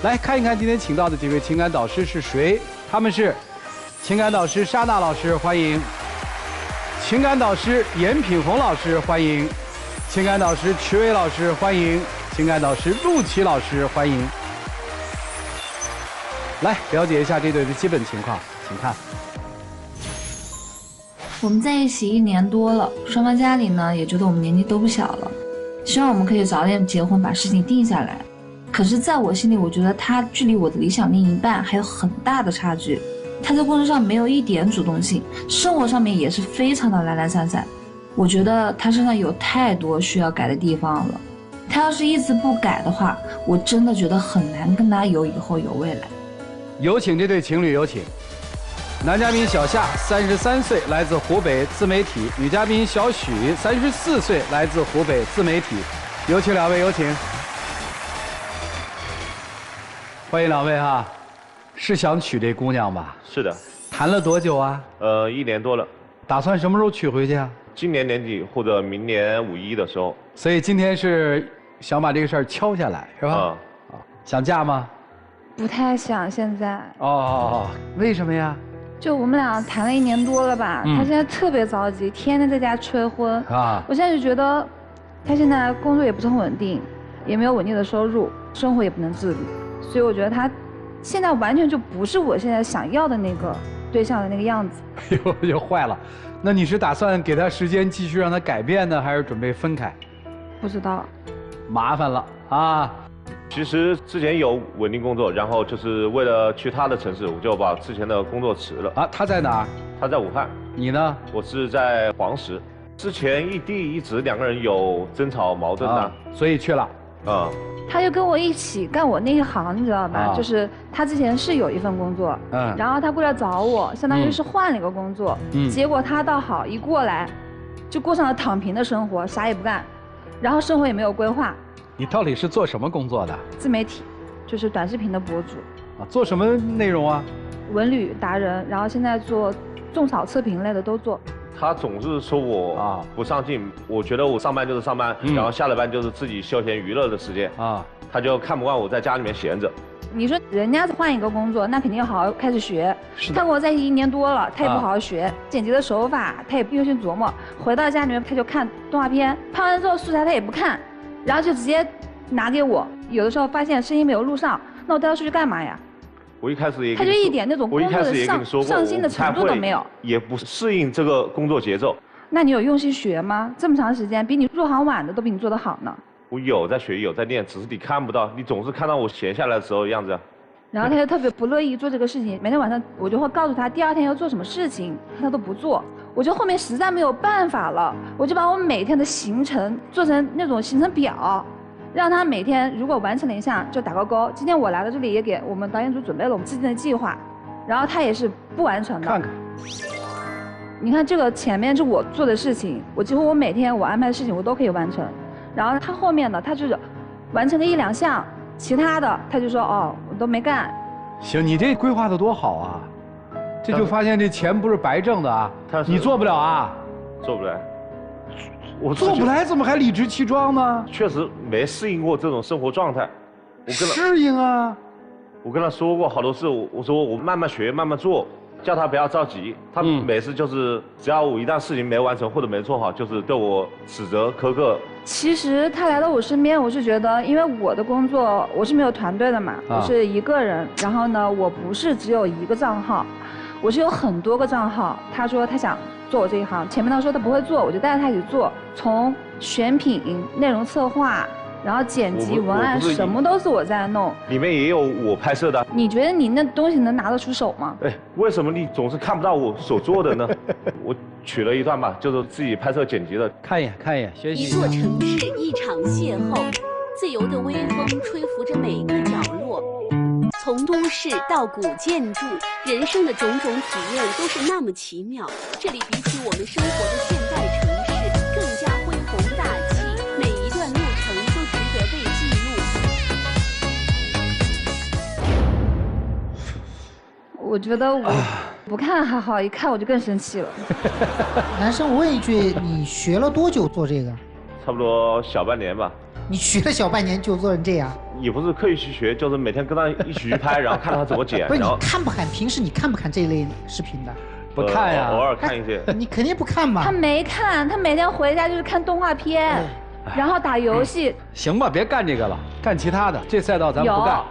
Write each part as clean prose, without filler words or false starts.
来看一看今天请到的几位情感导师是谁？他们是情感导师莎娜老师，欢迎；情感导师严品红老师，欢迎；情感导师曲伟老师，欢迎；情感导师陆琪老师，欢迎。来了解一下这对的基本情况，请看。我们在一起1年多了，双方家里呢也觉得我们年纪都不小了，希望我们可以早点结婚，把事情定下来。可是在我心里，我觉得他距离我的理想另一半还有很大的差距。他在工作上没有一点主动性，生活上面也是非常的懒懒散散。我觉得他身上有太多需要改的地方了。他要是一直不改的话，我真的觉得很难跟他有以后有未来。有请这对情侣，有请。男嘉宾小夏，33岁，来自湖北，自媒体；女嘉宾小许，34岁，来自湖北，自媒体。有请两位，有请。欢迎两位哈，是想娶这姑娘吧？是的。谈了多久啊？1年多了。打算什么时候娶回去啊？今年年底或者明年5·1的时候。所以今天是想把这个事儿敲下来，是吧？啊，想嫁吗？不太想现在。哦，为什么呀？就我们俩谈了1年多了吧，他现在特别着急，天天在家催婚啊。我现在就觉得，他现在工作也不是很稳定，也没有稳定的收入，生活也不能自理，所以我觉得他现在完全就不是我现在想要的那个对象的那个样子。哎呦，就坏了。那你是打算给他时间继续让他改变呢，还是准备分开？不知道。麻烦了啊。其实之前有稳定工作，然后就是为了去他的城市，我就把之前的工作辞了。啊，他在哪儿？他在武汉。你呢？我是在黄石。之前异地一直2个人有争吵矛盾的，所以去了。啊。他就跟我一起干我那一行，你知道吧？就是他之前是有一份工作，然后他过来找我，相当于是换了一个工作，结果他倒好，一过来就过上了躺平的生活，啥也不干，然后生活也没有规划。你到底是做什么工作的？自媒体，就是短视频的博主。啊，做什么内容啊？文旅达人，然后现在做种草测评类的都做。他总是说我不上进，我觉得我上班就是上班，然后下了班就是自己休闲娱乐的时间啊。他就看不惯我在家里面闲着。你说人家换一个工作，那肯定要好好开始学。他跟我在一起1年多了，他也不好好学，剪辑的手法他也不用心琢磨。回到家里面他就看动画片，拍完之后素材他也不看，然后就直接拿给我。有的时候发现声音没有录上，那我带他出去干嘛呀？我一开始也他就一点那种工作的上心的程度都没有，也不适应这个工作节奏。那你有用心学吗？这么长时间，比你入行晚的都比你做得好呢。我有在学，有在练，只是你看不到，你总是看到我闲下来的时候的样子。然后他就特别不乐意做这个事情，每天晚上我就会告诉他第2天要做什么事情，他都不做。我就后面实在没有办法了，我就把我每天的行程做成那种行程表。让他每天如果完成了一项就打个勾。今天我来到这里也给我们导演组准备了我们制定的计划，然后他也是不完成的。看看，你看这个前面是我做的事情，我几乎我每天我安排的事情我都可以完成，然后他后面呢，他就是完成个1、2项，其他的他就说哦我都没干。行，你这规划的多好啊！这就发现这钱不是白挣的啊！你做不了啊？做不来。我做不来，怎么还理直气壮呢？确实没适应过这种生活状态。适应啊！我跟他说过好多次，我说我慢慢学，慢慢做，叫他不要着急。他每次就是只要我一旦事情没完成或者没做好，就是对我指责苛刻。其实他来到我身边，我是觉得，因为我的工作我是没有团队的嘛，我是一个人。然后呢，我不是只有1个账号，我是有很多个账号。他说他想做我这一行，前面他说他不会做，我就带着他一起做，从选品、内容策划，然后剪辑、文案，什么都是我在弄。里面也有我拍摄的。你觉得你那东西能拿得出手吗？哎，为什么你总是看不到我所做的呢？我取了一段吧，就是自己拍摄剪辑的，看一眼，看一眼，学习。一座城市，一场邂逅，自由的微风吹拂着每个角落。从都市到古建筑，人生的种种体验都是那么奇妙。这里比起我们生活的现代城市，更加恢宏大气，每一段路程都值得被记录。我觉得我不看还好，一看我就更生气了。男生，我问一句，你学了多久做这个？差不多小半年吧。你学了小半年就做成这样？也不是刻意去学，就是每天跟他一起去拍，然后看他怎么剪。不是你然后看不看？平时你看不看这一类视频的？不看呀，偶尔看一些。你肯定不看嘛。他没看，他每天回家就是看动画片，然后打游戏。行吧，别干这个了，干其他的。这赛道咱们不干。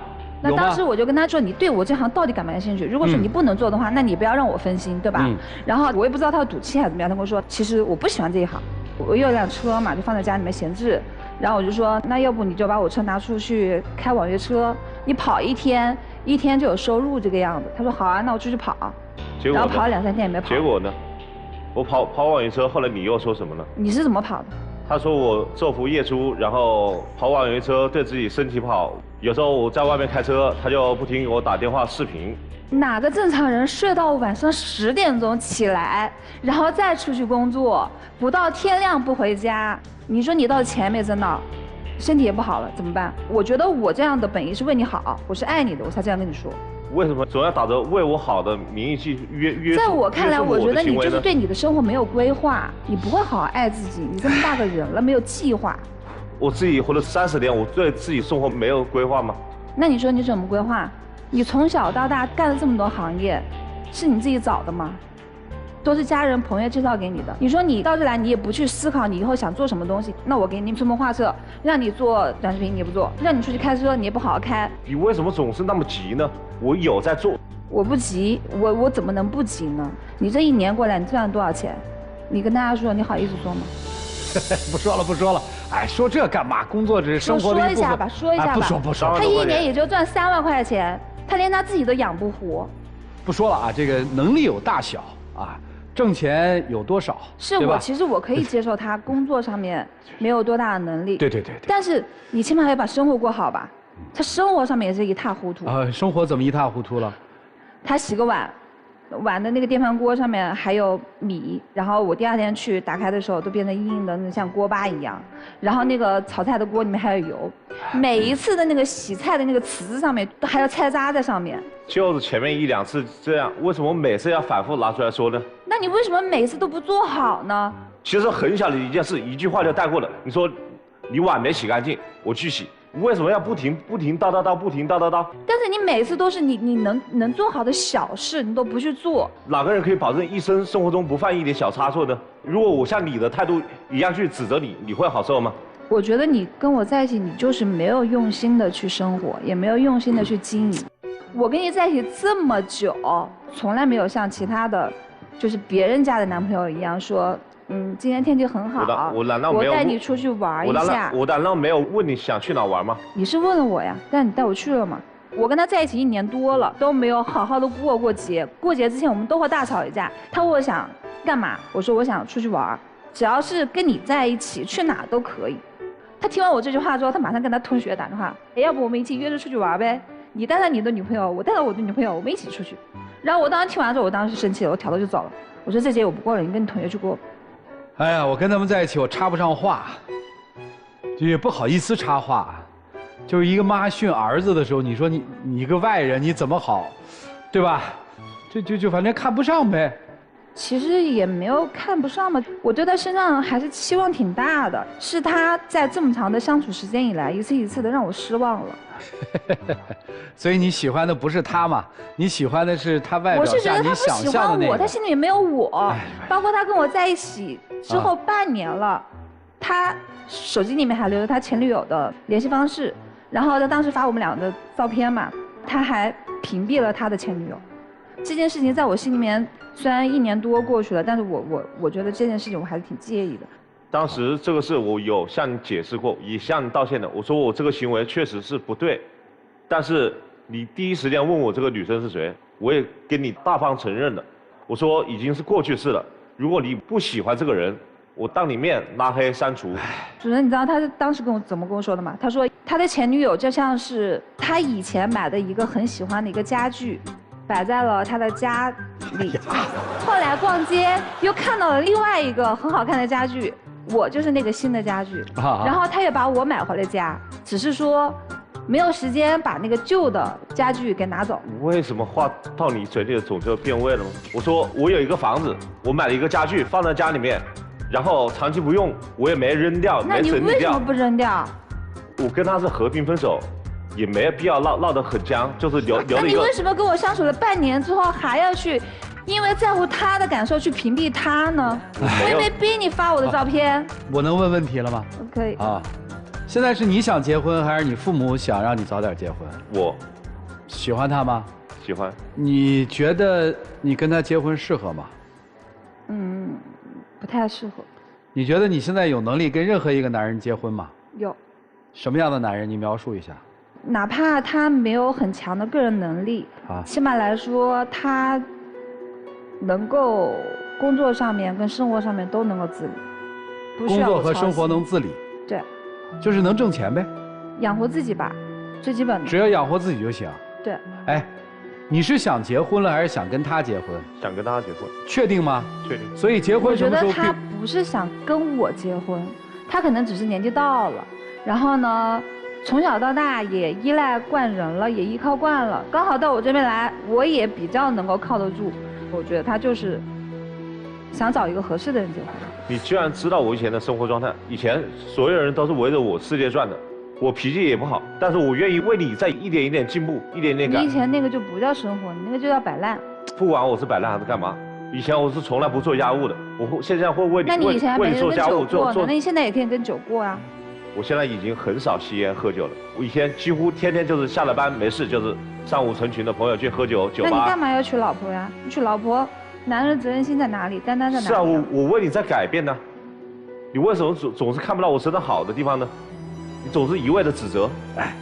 那当时我就跟他说，你对我这行到底感不感兴趣？如果说你不能做的话，那你不要让我分心，对吧？然后我也不知道他要赌气还是怎么样，他跟我说，其实我不喜欢这一行，我有辆车嘛，就放在家里面闲置。然后我就说，那要不你就把我车拿出去开网约车，你跑一天就有收入这个样子。他说好啊，那我出去跑。然后跑了2、3天也没跑。结果呢？我跑网约车，后来你又说什么呢？你是怎么跑的？他说我昼伏夜出，然后跑网约车对自己身体不好。有时候我在外面开车，他就不停给我打电话视频。哪个正常人睡到晚上10点钟起来，然后再出去工作，不到天亮不回家？你说你倒是钱没挣到，身体也不好了，怎么办？我觉得我这样的本意是为你好，我是爱你的，我才这样跟你说。为什么总要打着为我好的名义去约？在我看来，我觉得你就是对你的生活没有规划，你不会好好爱自己。你这么大个人了，没有计划。我自己活了30年，我对自己生活没有规划吗？那你说你怎么规划？你从小到大干了这么多行业，是你自己找的吗？都是家人朋友介绍给你的。你说你到这来，你也不去思考你以后想做什么东西，那我给你出谋划策，让你做短视频你也不做，让你出去开车你也不好好开。你为什么总是那么急呢？我有在做。我不急，我怎么能不急呢？你这1年过来，你赚了多少钱？你跟大家说，你好意思说吗？不说了，哎，说这干嘛？工作只是生活的一部分。说一下吧。不说。他1年也就赚3万块钱，他连他自己都养不活。不说了啊，这个能力有大小啊，挣钱有多少？是其实我可以接受他工作上面没有多大的能力。对。但是你起码要把生活过好吧？他生活上面也是一塌糊涂。生活怎么一塌糊涂了？他洗个碗的那个电饭锅上面还有米，然后我第2天去打开的时候都变成硬硬的，像锅巴一样。然后那个炒菜的锅里面还有油，每一次的那个洗菜的那个池子上面都还有菜渣在上面。就是前面1、2次这样，为什么每次要反复拿出来说呢？那你为什么每次都不做好呢？其实很小的一件事，一句话就带过了。你说你碗没洗干净，我去洗。为什么要不停叨，不停叨？但是你每次都是你能做好的小事，你都不去做。哪个人可以保证一生生活中不犯一点小差错呢？如果我像你的态度一样去指责你，你会好受吗？我觉得你跟我在一起，你就是没有用心的去生活，也没有用心的去经营。我跟你在一起这么久，从来没有像其他的，就是别人家的男朋友一样说。今天天气很好，我难道没有？我带你出去玩一下。我难道没有问你想去哪玩吗？你是问了我呀，但你带我去了吗？我跟他在一起1年多了，都没有好好的过节。过节之前我们都会大吵一架。他问我想干嘛，我说我想出去玩，只要是跟你在一起，去哪都可以。他听完我这句话之后，他马上跟他同学打电话，要不我们一起约着出去玩呗？你带上你的女朋友，我带上我的女朋友，我们一起出去。然后我当时听完之后，我当时生气了，我挑头就走了。我说这节我不过了，你跟你同学去过。哎呀，我跟他们在一起，我插不上话，就也不好意思插话。就是一个妈训儿子的时候，你说你一个外人，你怎么好，对吧？就反正看不上呗。其实也没有看不上嘛，我对他身上还是期望挺大的。是他在这么长的相处时间以来，一次一次的让我失望了。所以你喜欢的不是他嘛？你喜欢的是他外表下你想象的那个。我是觉得他不喜欢我，他心里也没有我。包括他跟我在一起之后半年了，他手机里面还留着他前女友的联系方式，然后他当时发我们俩的照片嘛，他还屏蔽了他的前女友。这件事情在我心里面虽然1年多过去了，但是我觉得这件事情我还是挺介意的。当时这个事我有向你解释过，也向你道歉的。我说我这个行为确实是不对，但是你第一时间问我这个女生是谁，我也跟你大方承认了。我说已经是过去式了，如果你不喜欢这个人，我当你面拉黑删除。主任，你知道他当时怎么跟我说的吗？他说他的前女友就像是他以前买的一个很喜欢的一个家具，摆在了他的家里。后来逛街又看到了另外一个很好看的家具，我就是那个新的家具。然后他也把我买回了家，只是说没有时间把那个旧的家具给拿走。为什么话到你嘴里的总就变味了吗？我说我有一个房子，我买了一个家具放在家里面，然后长期不用，我也没扔掉，没整理掉。那你为什么不扔掉？我跟他是和平分手，也没有必要闹得很僵，就是留了一个。那你为什么跟我相处了半年之后还要去，因为在乎他的感受去屏蔽他呢？我也没逼你发我的照片。我能问问题了吗？可以。啊，现在是你想结婚，还是你父母想让你早点结婚？我喜欢他吗？喜欢。你觉得你跟他结婚适合吗？不太适合。你觉得你现在有能力跟任何一个男人结婚吗？有。什么样的男人？你描述一下。哪怕他没有很强的个人能力，起码来说他能够工作上面跟生活上面都能够自理，不需要我操心。工作和生活能自理。对。就是能挣钱呗。养活自己吧，最基本的。只要养活自己就行。对。哎，你是想结婚了还是想跟他结婚？想跟他结婚。确定吗？确定。所以结婚什么时候？我觉得他不是想跟我结婚，他可能只是年纪到了，然后呢，从小到大也依赖惯人了，也依靠惯了，刚好到我这边来，我也比较能够靠得住。我觉得他就是想找一个合适的人结婚。你居然知道我以前的生活状态，以前所有人都是围着我世界转的，我脾气也不好，但是我愿意为你在一点一点进步，一点点改。你以前那个就不叫生活，你那个就叫摆烂。不管我是摆烂还是干嘛，以前我是从来不做家务的，我现在会为你。那你以前为你做家务做，那你现在也可以跟酒过啊。我现在已经很少吸烟喝酒了，我以前几乎天天就是下了班没事就是上午成群的朋友去喝酒酒吧。那你干嘛要娶老婆呀？你娶老婆，男人责任心在哪里？担当在哪里？是啊，我为你在改变呢，你为什么总是看不到我身上好的地方呢？你总是一味的指责。哎，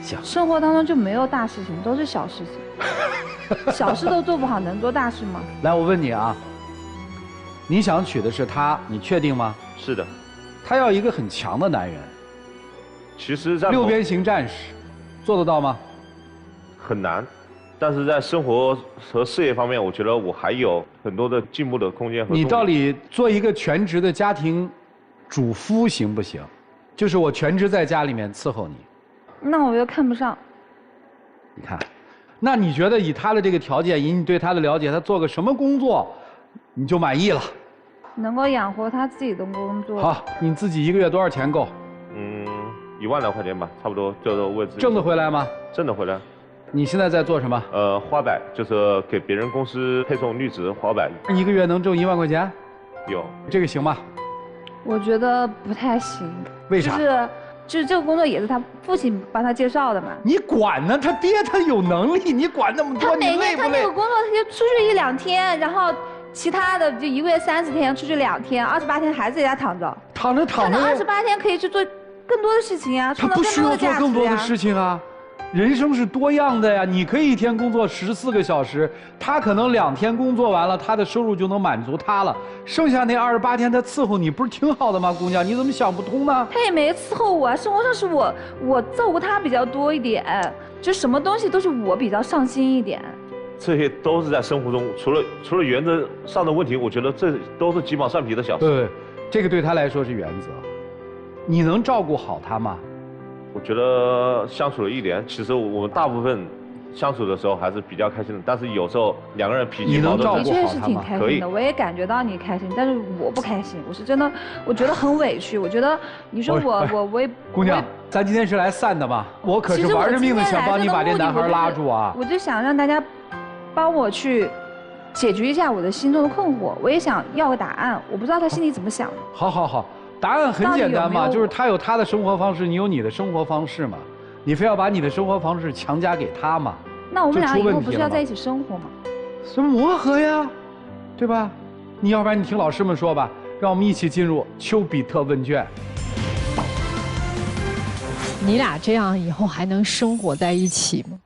行。生活当中就没有大事情，都是小事情。小事都做不好，能做大事吗？来，我问你啊，你想娶的是他，你确定吗？是的。他要一个很强的男人。其实，在六边形战士，做得到吗？很难，但是在生活和事业方面，我觉得我还有很多的进步的空间和。你到底做一个全职的家庭主夫行不行？就是我全职在家里面伺候你。那我又看不上。你看，那你觉得以他的这个条件，以你对他的了解，他做个什么工作，你就满意了？能够养活他自己的工作。好，你自己一个月多少钱够？1万来块钱吧，差不多就是为自己。挣得回来吗？挣得回来。你现在在做什么？花摆，就是给别人公司配送绿植花摆。一个月能挣1万块钱？有。这个行吗？我觉得不太行。为啥？就是这个工作也是他父亲帮他介绍的嘛。你管呢？他爹他有能力，你管那么多，你累不累？他那个工作他就出去1、2天，然后其他的就1个月30天，出去2天，28天还在家躺着。躺着。他那28天可以去做更多的事情啊，他不需要做更多的事情啊。人生是多样的呀，你可以一天工作14个小时，他可能2天工作完了，他的收入就能满足他了，剩下那28天他伺候你，不是挺好的吗？姑娘，你怎么想不通呢？他也没伺候我，生活上是我照顾他比较多一点，就什么东西都是我比较上心一点。这些都是在生活中，除了原则上的问题，我觉得这都是鸡毛蒜皮的小事。对，这个对他来说是原则。你能照顾好他吗？我觉得相处了1年，其实我们大部分相处的时候还是比较开心的，但是有时候2个人脾气矛盾。的确是挺开心的，我也感觉到你开心，但是我不开心，我是真的，我觉得很委屈。我觉得你说我也。姑娘，咱今天是来散的吧？我可是玩着命的想帮你把这男孩拉住啊！我就想让大家帮我去解决一下我的心中的困惑，我也想要个答案，我不知道他心里怎么想的。好。答案很简单嘛，就是他有他的生活方式，你有你的生活方式嘛，你非要把你的生活方式强加给他嘛？那我们俩以后不是要在一起生活吗？什么磨合呀，对吧？你要不然你听老师们说吧，让我们一起进入丘比特问卷。你俩这样以后还能生活在一起吗？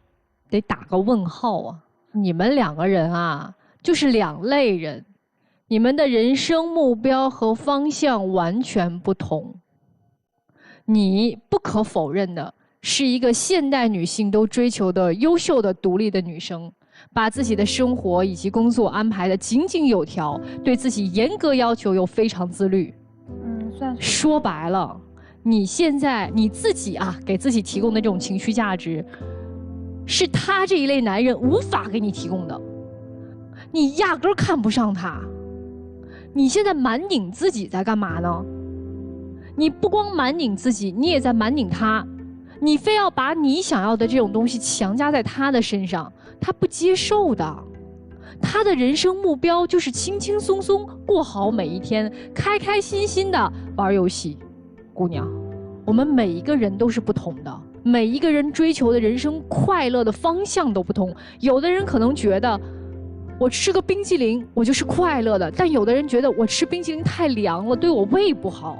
得打个问号啊！你们2个人啊，就是2类人。你们的人生目标和方向完全不同。你不可否认的是一个现代女性都追求的优秀的独立的女生，把自己的生活以及工作安排得井井有条，对自己严格要求又非常自律。算是。说白了，你现在你自己啊，给自己提供的这种情绪价值，是他这一类男人无法给你提供的，你压根儿看不上他。你现在瞒拧自己在干嘛呢？你不光瞒拧自己，你也在瞒拧他。你非要把你想要的这种东西强加在他的身上，他不接受的。他的人生目标就是轻轻松松过好每一天，开开心心的玩游戏。姑娘，我们每一个人都是不同的，每一个人追求的人生快乐的方向都不同。有的人可能觉得我吃个冰淇淋我就是快乐的，但有的人觉得我吃冰淇淋太凉了，对我胃不好。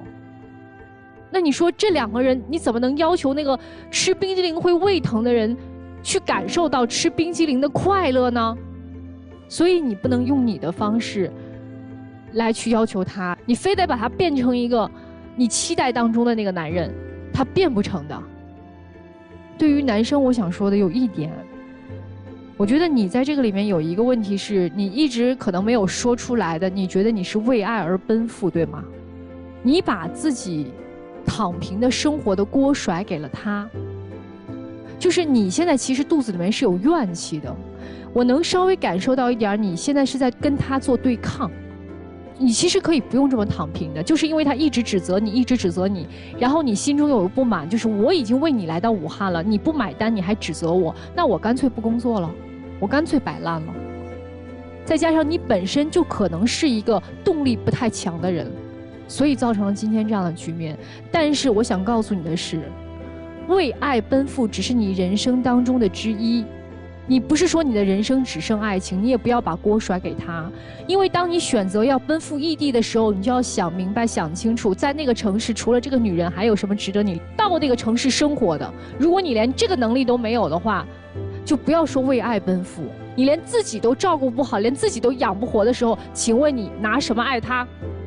那你说这两个人，你怎么能要求那个吃冰淇淋会胃疼的人去感受到吃冰淇淋的快乐呢？所以你不能用你的方式来去要求他，你非得把他变成一个你期待当中的那个男人，他变不成的。对于男生，我想说的有一点，我觉得你在这个里面有一个问题是你一直可能没有说出来的，你觉得你是为爱而奔赴，对吗？你把自己躺平的生活的锅甩给了他，就是你现在其实肚子里面是有怨气的。我能稍微感受到一点，你现在是在跟他做对抗。你其实可以不用这么躺平的，就是因为他一直指责你，一直指责你，然后你心中有不满，就是我已经为你来到武汉了，你不买单，你还指责我，那我干脆不工作了，我干脆摆烂了。再加上你本身就可能是一个动力不太强的人，所以造成了今天这样的局面。但是我想告诉你的是，为爱奔赴只是你人生当中的之一。你不是说你的人生只剩爱情，你也不要把锅甩给他，因为当你选择要奔赴异地的时候，你就要想明白、想清楚，在那个城市除了这个女人，还有什么值得你到那个城市生活的。如果你连这个能力都没有的话，就不要说为爱奔赴。你连自己都照顾不好，连自己都养不活的时候，请问你拿什么爱他？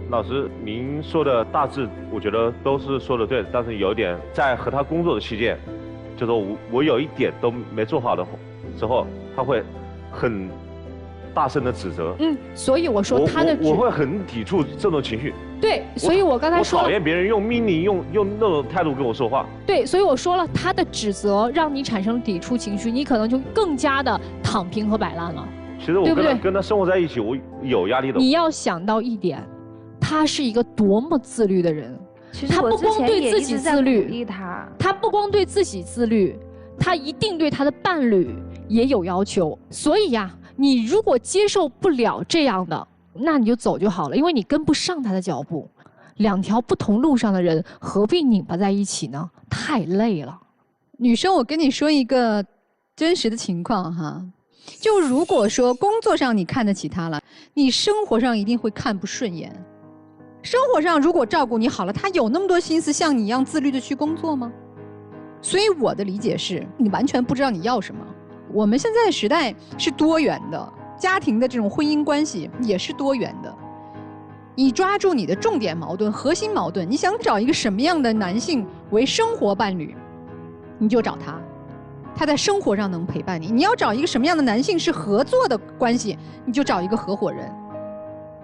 老师，您说的大致我觉得都是说的对的，但是有一点，在和他工作的期间，就是我有一点都没做好的之后，他会很大声的指责。所以我说他的我会很抵触这种情绪。对，所以我刚才说我讨厌别人用命令用那种态度跟我说话。对，所以我说了，他的指责让你产生了抵触情绪，你可能就更加的躺平和摆烂了。其实我跟他生活在一起，我有压力的。你要想到一点，他是一个多么自律的人。其实他不光对自己自律，他不光对自己自律，他一定对他的伴侣也有要求。所以呀，你如果接受不了这样的，那你就走就好了，因为你跟不上他的脚步。两条不同路上的人，何必拧巴在一起呢？太累了。女生，我跟你说一个真实的情况哈，就如果说工作上你看得起他了，你生活上一定会看不顺眼。生活上如果照顾你好了，他有那么多心思像你一样自律的去工作吗？所以我的理解是，你完全不知道你要什么。我们现在的时代是多元的，家庭的这种婚姻关系也是多元的。你抓住你的重点矛盾、核心矛盾，你想找一个什么样的男性为生活伴侣，你就找他，他在生活上能陪伴你。你要找一个什么样的男性是合作的关系，你就找一个合伙人，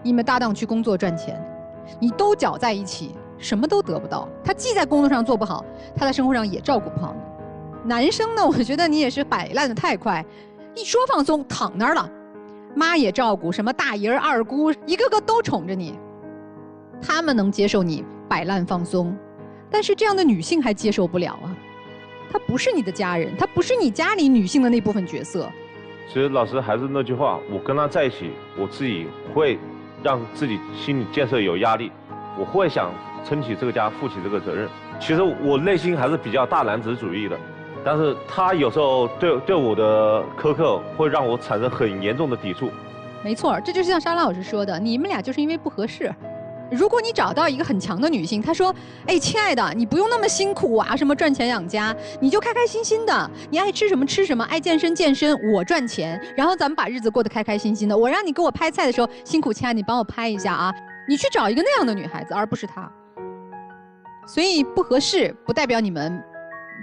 你们搭档去工作赚钱。你都搅在一起，什么都得不到。他既在工作上做不好，他在生活上也照顾不好你。男生呢，我觉得你也是摆烂的太快，一说放松躺那儿了，妈也照顾，什么大姨儿二姑一个个都宠着你，他们能接受你摆烂放松，但是这样的女性还接受不了啊。她不是你的家人，她不是你家里女性的那部分角色。其实老师还是那句话，我跟他在一起，我自己会让自己心理建设有压力，我会想撑起这个家，负起这个责任。其实我内心还是比较大男子主义的，但是他有时候对我的苛刻会让我产生很严重的抵触。没错，这就是像沙拉老师说的，你们俩就是因为不合适。如果你找到一个很强的女性，她说：“哎，亲爱的，你不用那么辛苦啊，什么赚钱养家，你就开开心心的，你爱吃什么吃什么，爱健身健身，我赚钱，然后咱们把日子过得开开心心的。我让你给我拍菜的时候辛苦，亲爱的，你帮我拍一下啊。”你去找一个那样的女孩子，而不是她。所以不合适不代表你们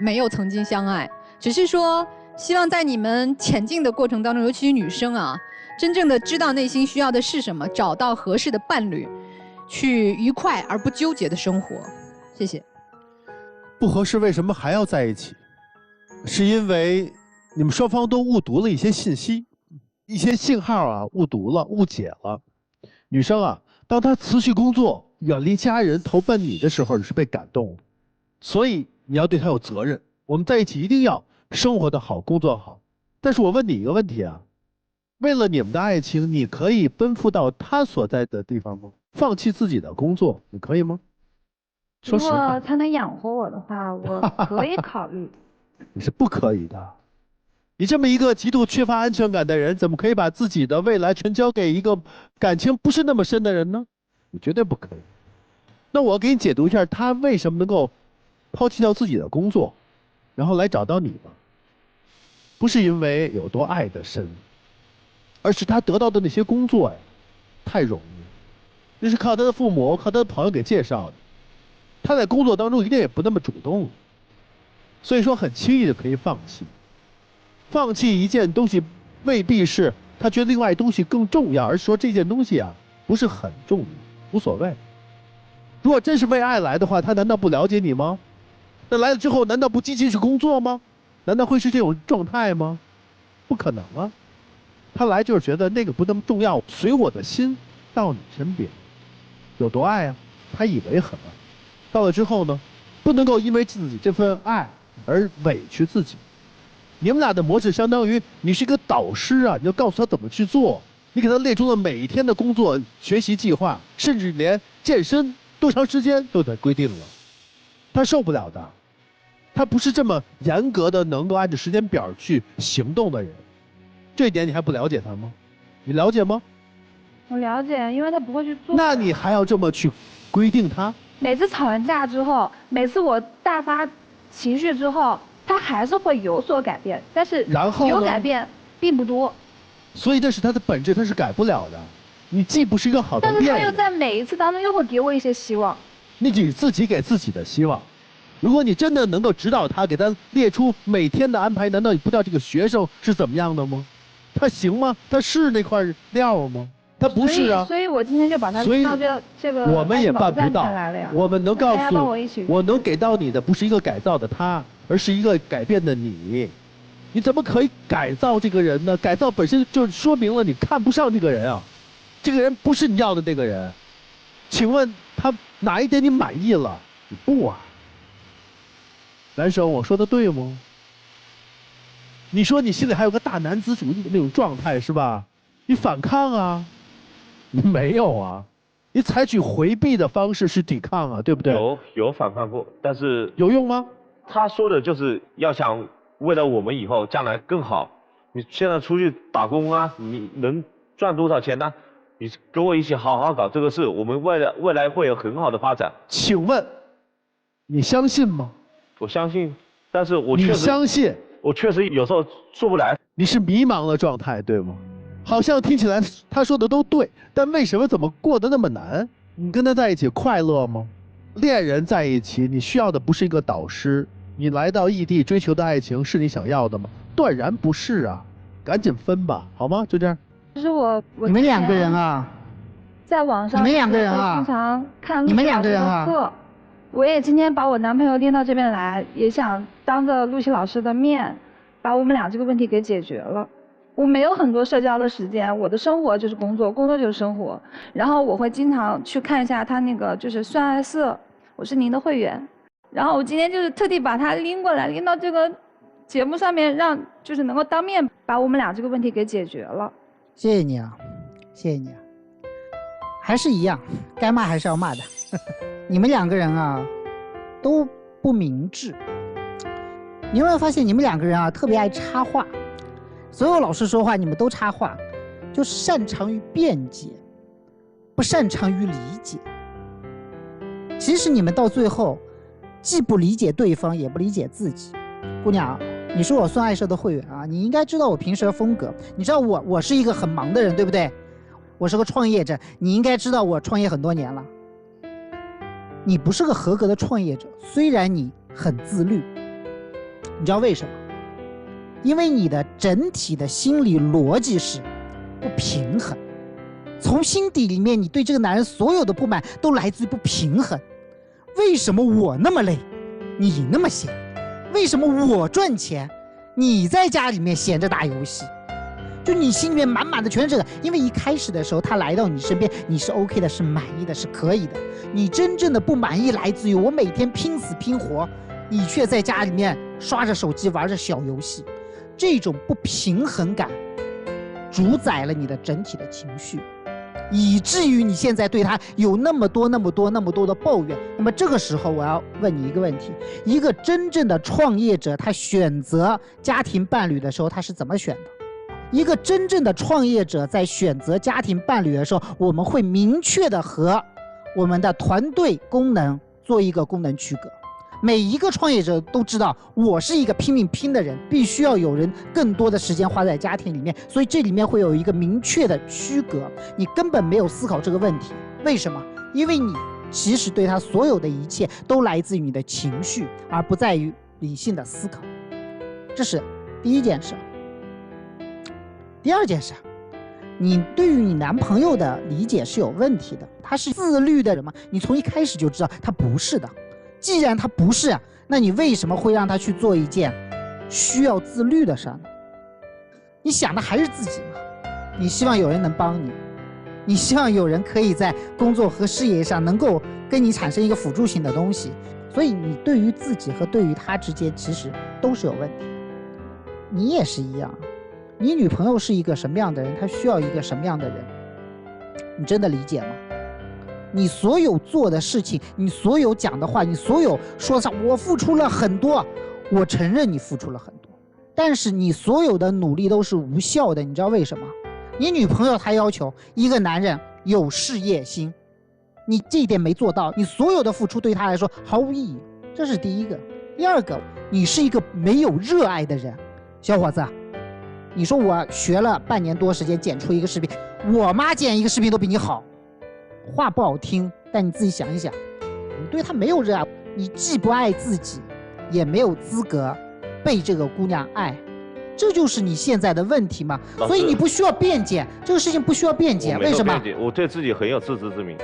没有曾经相爱，只是说希望在你们前进的过程当中，尤其是女生啊，真正的知道内心需要的是什么，找到合适的伴侣，去愉快而不纠结的生活。谢谢。不合适为什么还要在一起？是因为你们双方都误读了一些信息，一些信号啊，误读了、误解了。女生啊，当她辞去工作，远离家人，投奔你的时候，你是被感动的，所以你要对她有责任。我们在一起一定要生活的好，工作好。但是我问你一个问题啊，为了你们的爱情，你可以奔赴到他所在的地方吗？放弃自己的工作，你可以吗？说如实话，果他能养活我的话，我可以考虑。你是不可以的。你这么一个极度缺乏安全感的人，怎么可以把自己的未来全交给一个感情不是那么深的人呢？你绝对不可以。那我给你解读一下，他为什么能够抛弃掉自己的工作，然后来找到你吧？不是因为有多爱得深，而是他得到的那些工作呀，太容易，那是靠他的父母、靠他的朋友给介绍的。他在工作当中一定也不那么主动，所以说很轻易的可以放弃。放弃一件东西未必是他觉得另外东西更重要，而是说这件东西啊不是很重要，无所谓。如果真是为爱来的话，他难道不了解你吗？那来了之后难道不积极去工作吗？难道会是这种状态吗？不可能啊。他来就是觉得那个不那么重要，随我的心到你身边。有多爱啊？他以为很爱，到了之后呢，不能够因为自己这份爱而委屈自己。你们俩的模式相当于你是一个导师啊，你要告诉他怎么去做，你给他列出了每一天的工作学习计划，甚至连健身多长时间都得规定了。他受不了的，他不是这么严格的能够按照时间表去行动的人。这一点你还不了解他吗？你了解吗？我了解，因为他不会去做。那你还要这么去规定他？每次吵完架之后，每次我大发情绪之后，他还是会有所改变，但是然后有改变并不多。所以这是他的本质，他是改不了的。你既不是一个好的但是他恋人，又在每一次当中又会给我一些希望。你自己给自己的希望。如果你真的能够指导他，给他列出每天的安排，难道你不知道这个学生是怎么样的吗？他行吗？他是那块料吗？他不是啊。所以我今天就把他拎到这个我们也办不到来了呀。我们能告他要帮诉我一起，我能给到你的不是一个改造的他，而是一个改变的你。你怎么可以改造这个人呢？改造本身就说明了你看不上这个人啊，这个人不是你要的那个人。请问他哪一点你满意了？你不啊？男生，我说的对吗？你说你心里还有个大男子主义的那种状态是吧？你反抗啊？你没有啊？你采取回避的方式是抵抗啊，对不对？有反抗过，但是有用吗？他说的就是要想为了我们以后将来更好，你现在出去打工啊，你能赚多少钱呢？你跟我一起好好搞这个事，我们未来会有很好的发展。请问，你相信吗？我相信，但是我你相信？我确实有时候做不来。你是迷茫的状态，对吗？好像听起来他说的都对，但为什么怎么过得那么难？你跟他在一起快乐吗？恋人在一起，你需要的不是一个导师。你来到异地追求的爱情是你想要的吗？断然不是啊！赶紧分吧，好吗？就这样。其实我你们两个人啊，在网上你们两个人啊，经常看你们两个人啊课。我也今天把我男朋友拎到这边来，也想当着陆琪老师的面，把我们俩这个问题给解决了。我没有很多社交的时间，我的生活就是工作，工作就是生活。然后我会经常去看一下他那个就是算爱社，我是您的会员。然后我今天就是特地把他拎过来，拎到这个节目上面，让就是能够当面把我们俩这个问题给解决了。谢谢你啊，谢谢你啊。还是一样，该骂还是要骂的。你们两个人啊，都不明智。你有没有发现你们两个人啊，特别爱插话？所有老师说话，你们都插话，就擅长于辩解，不擅长于理解。其实你们到最后，既不理解对方，也不理解自己。姑娘，你是我算爱社的会员啊，你应该知道我平时的风格。你知道我是一个很忙的人，对不对？我是个创业者，你应该知道我创业很多年了。你不是个合格的创业者，虽然你很自律，你知道为什么？因为你的整体的心理逻辑是不平衡，从心底里面你对这个男人所有的不满都来自于不平衡。为什么我那么累，你那么闲？为什么我赚钱，你在家里面闲着打游戏？就你心里面满满的全是这个。因为一开始的时候他来到你身边，你是 OK 的，是满意的，是可以的。你真正的不满意来自于我每天拼死拼活你却在家里面刷着手机玩着小游戏，这种不平衡感主宰了你的整体的情绪，以至于你现在对他有那么多的抱怨。那么这个时候我要问你一个问题，一个真正的创业者，他选择家庭伴侣的时候他是怎么选的？一个真正的创业者在选择家庭伴侣的时候，我们会明确的和我们的团队功能做一个功能区隔。每一个创业者都知道，我是一个拼命拼的人，必须要有人更多的时间花在家庭里面，所以这里面会有一个明确的区隔。你根本没有思考这个问题，为什么？因为你其实对他所有的一切都来自于你的情绪，而不在于理性的思考。这是第一件事。第二件事，你对于你男朋友的理解是有问题的。他是自律的人吗？你从一开始就知道他不是的。既然他不是，那你为什么会让他去做一件需要自律的事呢？你想的还是自己嘛？你希望有人能帮你，你希望有人可以在工作和事业上能够跟你产生一个辅助性的东西，所以你对于自己和对于他之间其实都是有问题。你也是一样，你女朋友是一个什么样的人，她需要一个什么样的人，你真的理解吗？你所有做的事情，你所有讲的话，你所有说上我付出了很多，我承认你付出了很多，但是你所有的努力都是无效的。你知道为什么？你女朋友她要求一个男人有事业心，你这一点没做到，你所有的付出对她来说毫无意义，这是第一个。第二个，你是一个没有热爱的人。小伙子，你说我学了半年多时间剪出一个视频，我妈剪一个视频都比你好，话不好听，但你自己想一想，你对她没有热爱，你既不爱自己，也没有资格被这个姑娘爱，这就是你现在的问题嘛。所以你不需要辩解，这个事情不需要辩解。为什么？我对自己很有自知之明，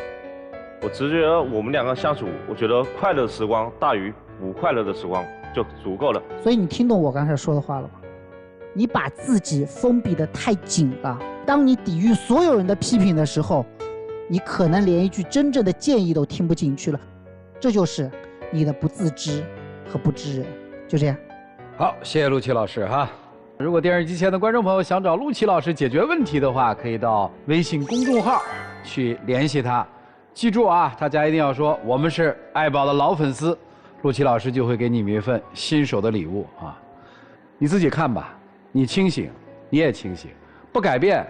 我直觉得我们两个相处，我觉得快乐的时光大于不快乐的时光就足够了。所以你听懂我刚才说的话了吗？你把自己封闭得太紧了，当你抵御所有人的批评的时候，你可能连一句真正的建议都听不进去了，这就是你的不自知和不知人。就这样。好，谢谢陆琪老师哈。如果电视机前的观众朋友想找陆琪老师解决问题的话，可以到微信公众号去联系他。记住啊，大家一定要说我们是爱宝的老粉丝，陆琪老师就会给你们一份新手的礼物啊。你自己看吧，你清醒，你也清醒，不改变。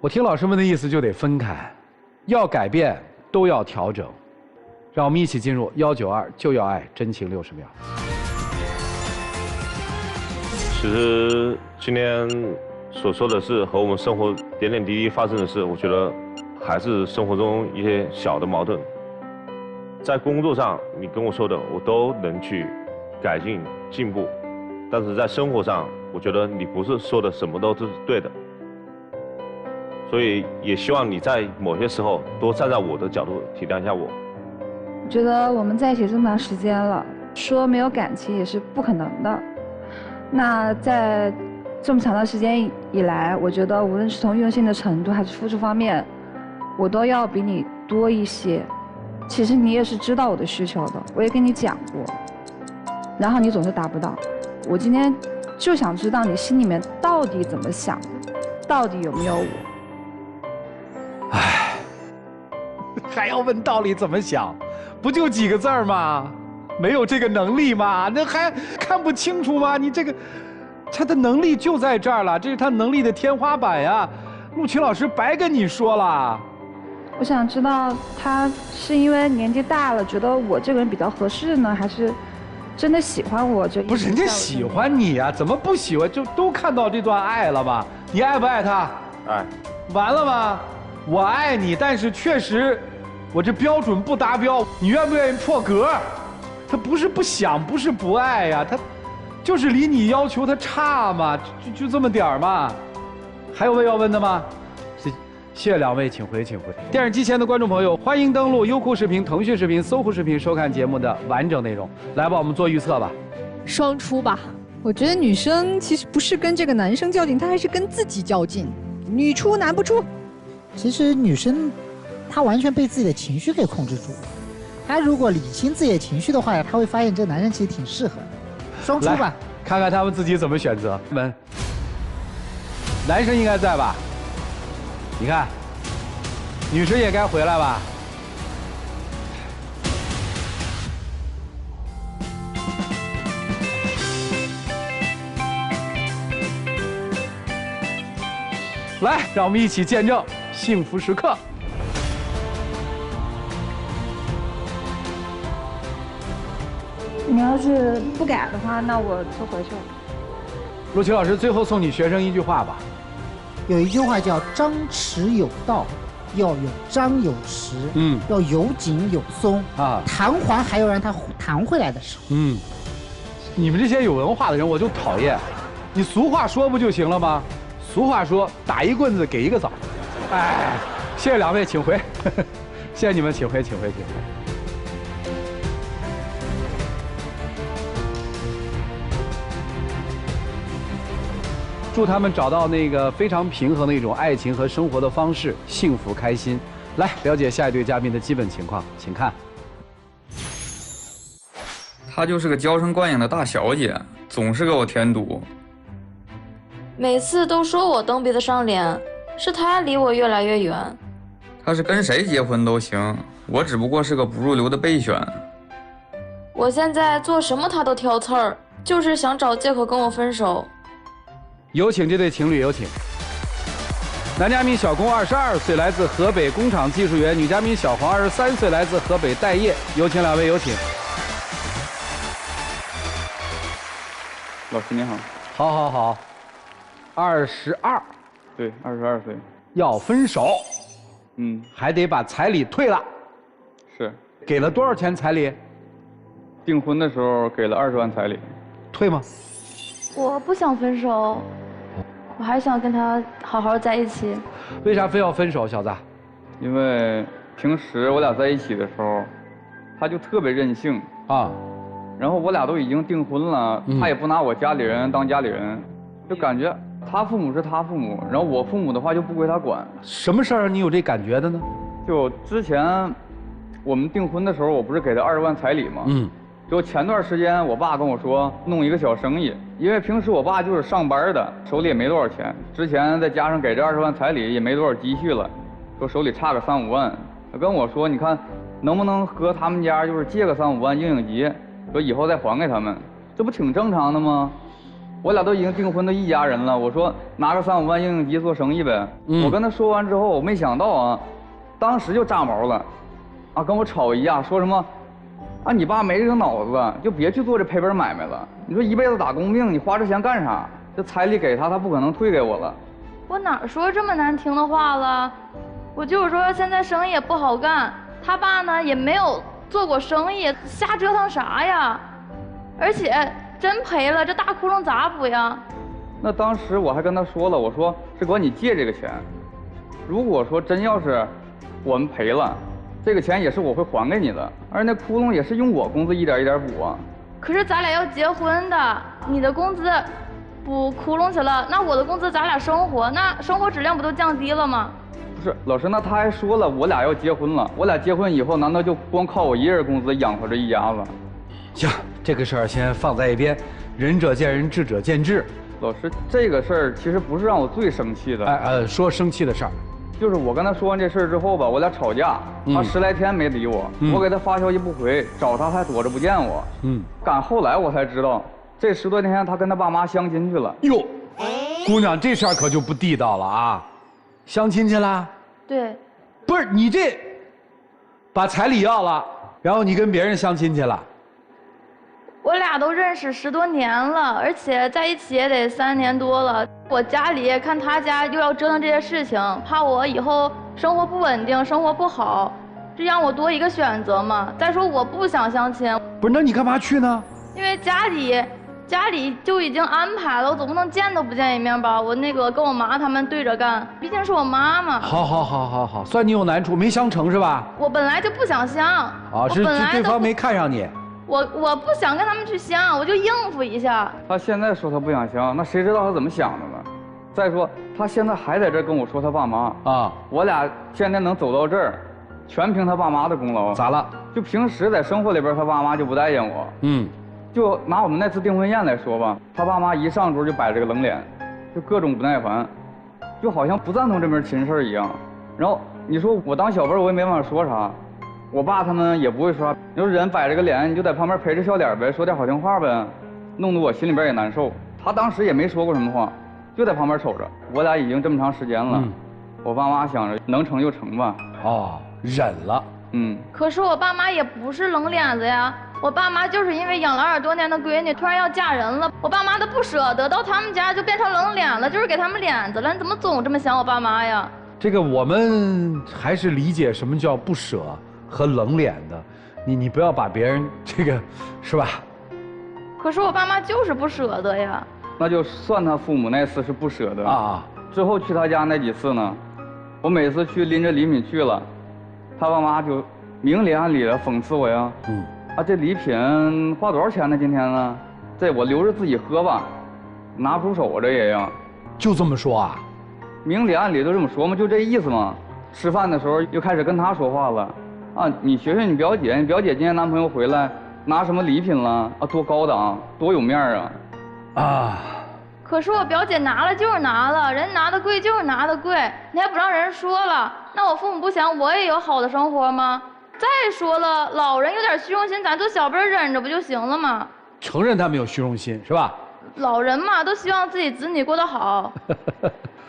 我听老师们的意思就得分开，要改变都要调整。让我们一起进入192就要爱真情60秒。其实今天所说的是和我们生活点点滴滴发生的事，我觉得还是生活中一些小的矛盾。在工作上你跟我说的我都能去改进进步，但是在生活上我觉得你不是说的什么都是对的，所以也希望你在某些时候多站在我的角度体谅一下我。我觉得我们在一起这么长时间了，说没有感情也是不可能的。那在这么长的时间以来，我觉得无论是从用心的程度还是付出方面，我都要比你多一些。其实你也是知道我的需求的，我也跟你讲过，然后你总是达不到。我今天就想知道你心里面到底怎么想的，到底有没有我。唉，还要问到底怎么想？不就几个字儿吗？没有这个能力吗？那还看不清楚吗？你这个，他的能力就在这儿了，这是他能力的天花板呀。陆琪老师白跟你说了。我想知道他是因为年纪大了，觉得我这个人比较合适呢，还是真的喜欢我？就不是人家喜欢你呀，怎么不喜欢？就都看到这段爱了吧？你爱不爱他？爱。完了吗？我爱你，但是确实，我这标准不达标，你愿不愿意破格？他不是不想，不是不爱呀，他就是离你要求他差嘛，就这么点儿嘛。还有要问的吗？谢谢两位，请回，请回。电视机前的观众朋友，欢迎登录优酷视频、腾讯视频、搜狐视频收看节目的完整内容。来吧，我们做预测吧。双出吧。我觉得女生其实不是跟这个男生较劲，她还是跟自己较劲。女出男不出。其实女生她完全被自己的情绪给控制住了。他如果理清自己的情绪的话，他会发现这个男人其实挺适合的。双出吧，看看他们自己怎么选择。们，男生应该在吧？你看，女生也该回来吧？来，让我们一起见证幸福时刻。你要是不改的话，那我就回去了。陆琪老师，最后送你学生一句话吧。有一句话叫“张弛有道”，要有张有弛，要有紧有松啊，弹簧还要让它弹回来的时候。你们这些有文化的人，我就讨厌。你俗话说不就行了吗？俗话说，打一棍子给一个枣。哎，谢谢两位，请回。谢谢你们，请回，请回，请回。祝他们找到那个非常平衡的一种爱情和生活的方式，幸福开心。来了解下一对嘉宾的基本情况，请看。她就是个娇生惯养的大小姐，总是给我添堵。每次都说我蹬鼻子上脸，是他离我越来越远。他是跟谁结婚都行，我只不过是个不入流的备选。我现在做什么他都挑刺儿，就是想找借口跟我分手。有请这对情侣，有请。男嘉宾小龚22岁，来自河北工厂技术员；女嘉宾小黄23岁，来自河北待业。有请两位，有请。老师你好。好好好。22，对，22岁，要分手，还得把彩礼退了，是，给了多少钱彩礼？订婚的时候给了20万彩礼，退吗？我不想分手，我还想跟他好好在一起。为啥非要分手，小子？因为平时我俩在一起的时候，他就特别任性啊，然后我俩都已经订婚了，他也不拿我家里人当家里人，就感觉。他父母是他父母，然后我父母的话就不归他管。什么事儿你有这感觉的呢？就之前我们订婚的时候，我不是给他20万彩礼吗？就前段时间我爸跟我说弄一个小生意，因为平时我爸就是上班的，手里也没多少钱。之前再加上给这20万彩礼，也没多少积蓄了，说手里差个3、5万。他跟我说，你看能不能和他们家就是借个3、5万应应急，说以后再还给他们，这不挺正常的吗？我俩都已经订婚的一家人了，我说拿个3、5万应应急做生意呗。我跟他说完之后，我没想到啊，当时就炸毛了，啊，跟我吵一架，说什么啊你爸没这个脑子，就别去做这赔本买卖了。你说一辈子打工命，你花这钱干啥？这彩礼给他，他不可能退给我了。我哪说这么难听的话了？我就是说现在生意也不好干，他爸呢也没有做过生意，瞎折腾啥呀？而且。真赔了，这大窟窿咋补呀？那当时我还跟他说了，我说是管你借这个钱，如果说真要是我们赔了，这个钱也是我会还给你的，而那窟窿也是用我工资一点一点补啊。可是咱俩要结婚的，你的工资补窟窿去了，那我的工资咱俩生活，那生活质量不都降低了吗？不是，老师，那他还说了，我俩要结婚了，我俩结婚以后，难道就光靠我一人工资养活这一家子？行，这个事儿先放在一边，仁者见仁，智者见智。老师，这个事儿其实不是让我最生气的。说生气的事儿，就是我跟他说完这事儿之后吧，我俩吵架，他10来天没理我，我给他发消息不回，找他还躲着不见我。赶后来我才知道，这10多天他跟他爸妈相亲去了。哟，姑娘，这事儿可就不地道了啊！相亲去了？对。不是你这，把彩礼要了，然后你跟别人相亲去了。我俩都认识10多年了，而且在一起也得3年多了。我家里看他家又要折腾这些事情，怕我以后生活不稳定，生活不好，这让我多一个选择嘛。再说我不想相亲。不是，那你干嘛去呢？因为家里就已经安排了，我总不能见都不见一面吧？我那个跟我妈他们对着干，毕竟是我妈妈。好，算你有难处，没相成是吧？我本来就不想相。啊，是对方没看上你。我不想跟他们去相，我就应付一下。他现在说他不想相，那谁知道他怎么想的呢？再说他现在还在这跟我说他爸妈啊，我俩现在能走到这儿，全凭他爸妈的功劳。咋了？就平时在生活里边，他爸妈就不待见我。就拿我们那次订婚宴来说吧，他爸妈一上桌就摆着个冷脸，就各种不耐烦，就好像不赞同这门亲事一样。然后你说我当小辈我也没办法说啥，我爸他们也不会说啥。你说人摆着个脸，你就在旁边陪着笑脸呗，说点好听话呗，弄得我心里边也难受。他当时也没说过什么话，就在旁边瞅着。我俩已经这么长时间了，我爸妈想着能成就成吧。忍了。可是我爸妈也不是冷脸子呀，我爸妈就是因为养了20多年的闺女突然要嫁人了，我爸妈都不舍得，到他们家就变成冷脸了，就是给他们脸子了。你怎么总这么想我爸妈呀？这个我们还是理解什么叫不舍和冷脸的，你不要把别人这个是吧？可是我爸妈就是不舍得呀。那就算他父母那次是不舍得之后去他家那几次呢，我每次去拎着礼品去了，他爸妈就明里暗里的讽刺我呀。这礼品花多少钱呢？今天呢？这我留着自己喝吧，拿不出手这也呀。就这么说啊？明里暗里都这么说吗？就这意思吗？吃饭的时候又开始跟他说话了。你学学你表姐，你表姐今天男朋友回来拿什么礼品了？多高档，多有面啊！可是我表姐拿了就是拿了，人拿的贵就是拿的贵，你还不让人说了？那我父母不想我也有好的生活吗？再说了，老人有点虚荣心，咱做小辈忍着不就行了吗？承认他们有虚荣心是吧？老人嘛，都希望自己子女过得好。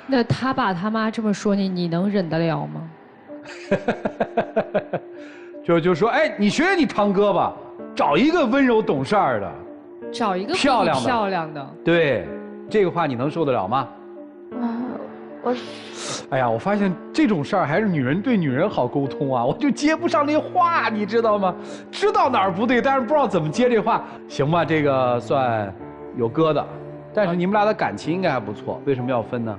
那他爸他妈这么说你能忍得了吗？就说你学学你堂哥吧，找一个温柔懂事儿的，找一个漂亮的。对，这个话你能受得了吗？哎呀，我发现这种事儿还是女人对女人好沟通啊，我就接不上那话，你知道吗？知道哪儿不对，但是不知道怎么接这话。行吧，这个算有疙瘩，但是你们俩的感情应该还不错，为什么要分呢？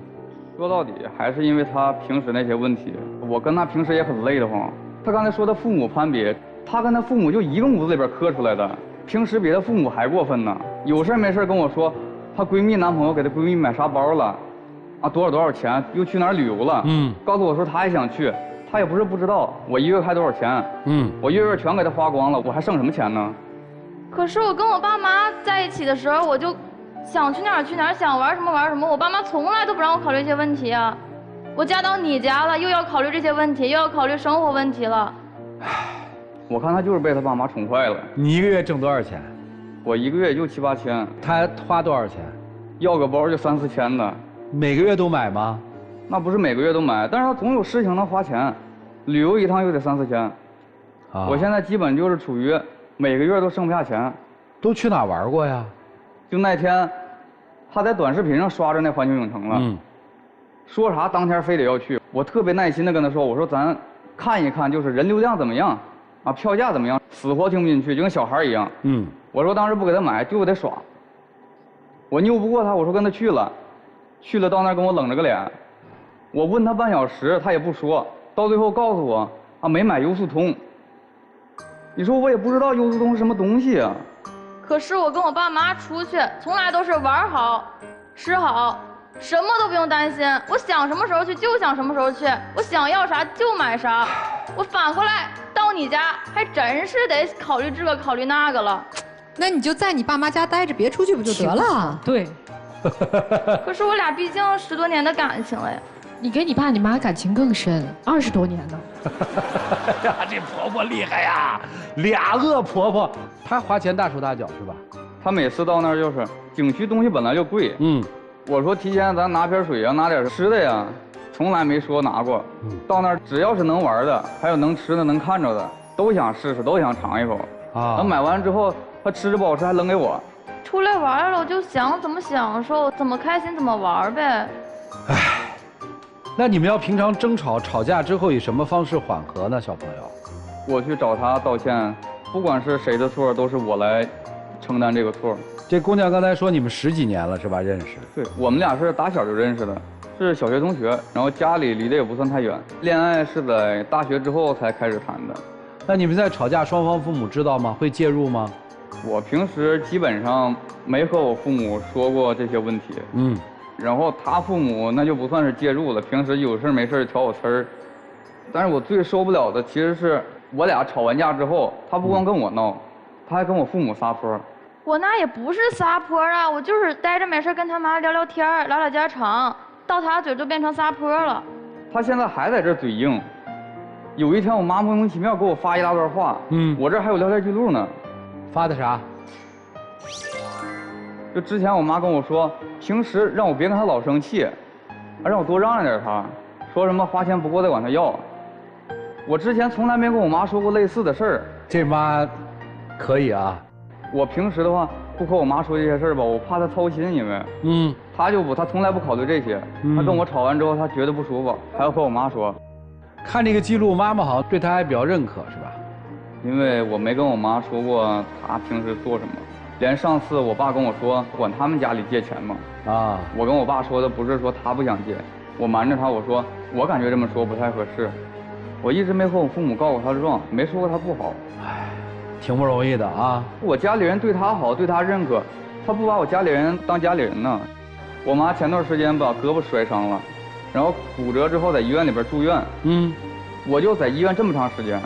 说到底还是因为他平时那些问题，我跟他平时也很累得慌。他刚才说他父母攀比，他跟他父母就一个屋子里边磕出来的，平时比他父母还过分呢。有事没事跟我说，她闺蜜男朋友给她闺蜜买啥包了。多少钱，又去哪儿旅游了？告诉我说他也想去，他也不是不知道我一个月开多少钱。我月全给他花光了，我还剩什么钱呢？可是我跟我爸妈在一起的时候，我就想去哪儿去哪儿，想玩什么玩什么，我爸妈从来都不让我考虑这些问题啊。我嫁到你家了，又要考虑这些问题，又要考虑生活问题了。我看他就是被他爸妈宠坏了。你一个月挣多少钱？我一个月也就7、8千。他花多少钱？要个包就3、4千的。每个月都买吗？那不是每个月都买，但是他总有事情能花钱，旅游一趟又得3、4千。我现在基本就是处于每个月都剩不下钱。都去哪玩过呀？就那天，他在短视频上刷着那环球影城了，说啥当天非得要去。我特别耐心的跟他说，我说咱看一看，就是人流量怎么样，票价怎么样，死活听不进去，就跟小孩一样。我说当时不给他买，就得耍。我拗不过他，我说跟他去了。去了到那儿跟我冷着个脸，我问他半小时，他也不说，到最后告诉我没买优速通。你说我也不知道优速通是什么东西啊。可是我跟我爸妈出去，从来都是玩好、吃好，什么都不用担心。我想什么时候去就想什么时候去，我想要啥就买啥。我反过来到你家，还真是得考虑这个考虑那个了。那你就在你爸妈家待着，别出去不就得了？对。可是我俩毕竟10多年的感情了呀。你跟你爸你妈感情更深，20多年了。呀，这婆婆厉害呀，2恶婆婆，她花钱大手大脚是吧？她每次到那儿就是景区东西本来就贵，我说提前咱拿瓶水啊，拿点吃的呀，从来没说拿过。到那儿只要是能玩的，还有能吃的、能看着的，都想试试，都想尝一口。等买完之后，她吃着不好吃还扔给我。出来玩了，我就想怎么享受，怎么开心怎么玩呗。那你们要平常争吵、吵架之后以什么方式缓和呢，小朋友？我去找他道歉，不管是谁的错，都是我来承担这个错。这姑娘刚才说你们10几年了是吧？认识？对，我们俩是打小就认识的，是小学同学，然后家里离得也不算太远。恋爱是在大学之后才开始谈的。那你们在吵架，双方父母知道吗？会介入吗？我平时基本上没和我父母说过这些问题，然后他父母那就不算是介入了，平时有事没事挑我刺儿。但是我最受不了的其实是我俩吵完架之后，他不光跟我闹，他还跟我父母撒泼。我那也不是撒泼啊，我就是待着没事跟他妈聊聊天，拉拉家常，到他嘴就变成撒泼了。他现在还在这嘴硬。有一天我妈莫名其妙给我发一大段话，我这还有聊天记录呢。发的啥？就之前我妈跟我说，平时让我别跟她老生气，让我多让着点她，说什么花钱不够再管她要。我之前从来没跟我妈说过类似的事儿。这妈可以啊。我平时的话不和我妈说这些事儿吧，我怕她操心，因为她从来不考虑这些。她跟我吵完之后，她觉得不舒服，还要和我妈说。看这个记录，妈妈好像对她还比较认可，是吧？因为我没跟我妈说过她平时做什么。连上次我爸跟我说管他们家里借钱嘛，我跟我爸说的不是说他不想借，我瞒着他，我说我感觉这么说不太合适，我一直没和我父母告过他的状，没说过他不好。唉，挺不容易的啊。我家里人对他好，对他认可，他不把我家里人当家里人呢。我妈前段时间把胳膊摔伤了，然后骨折之后在医院里边住院。我就在医院这么长时间，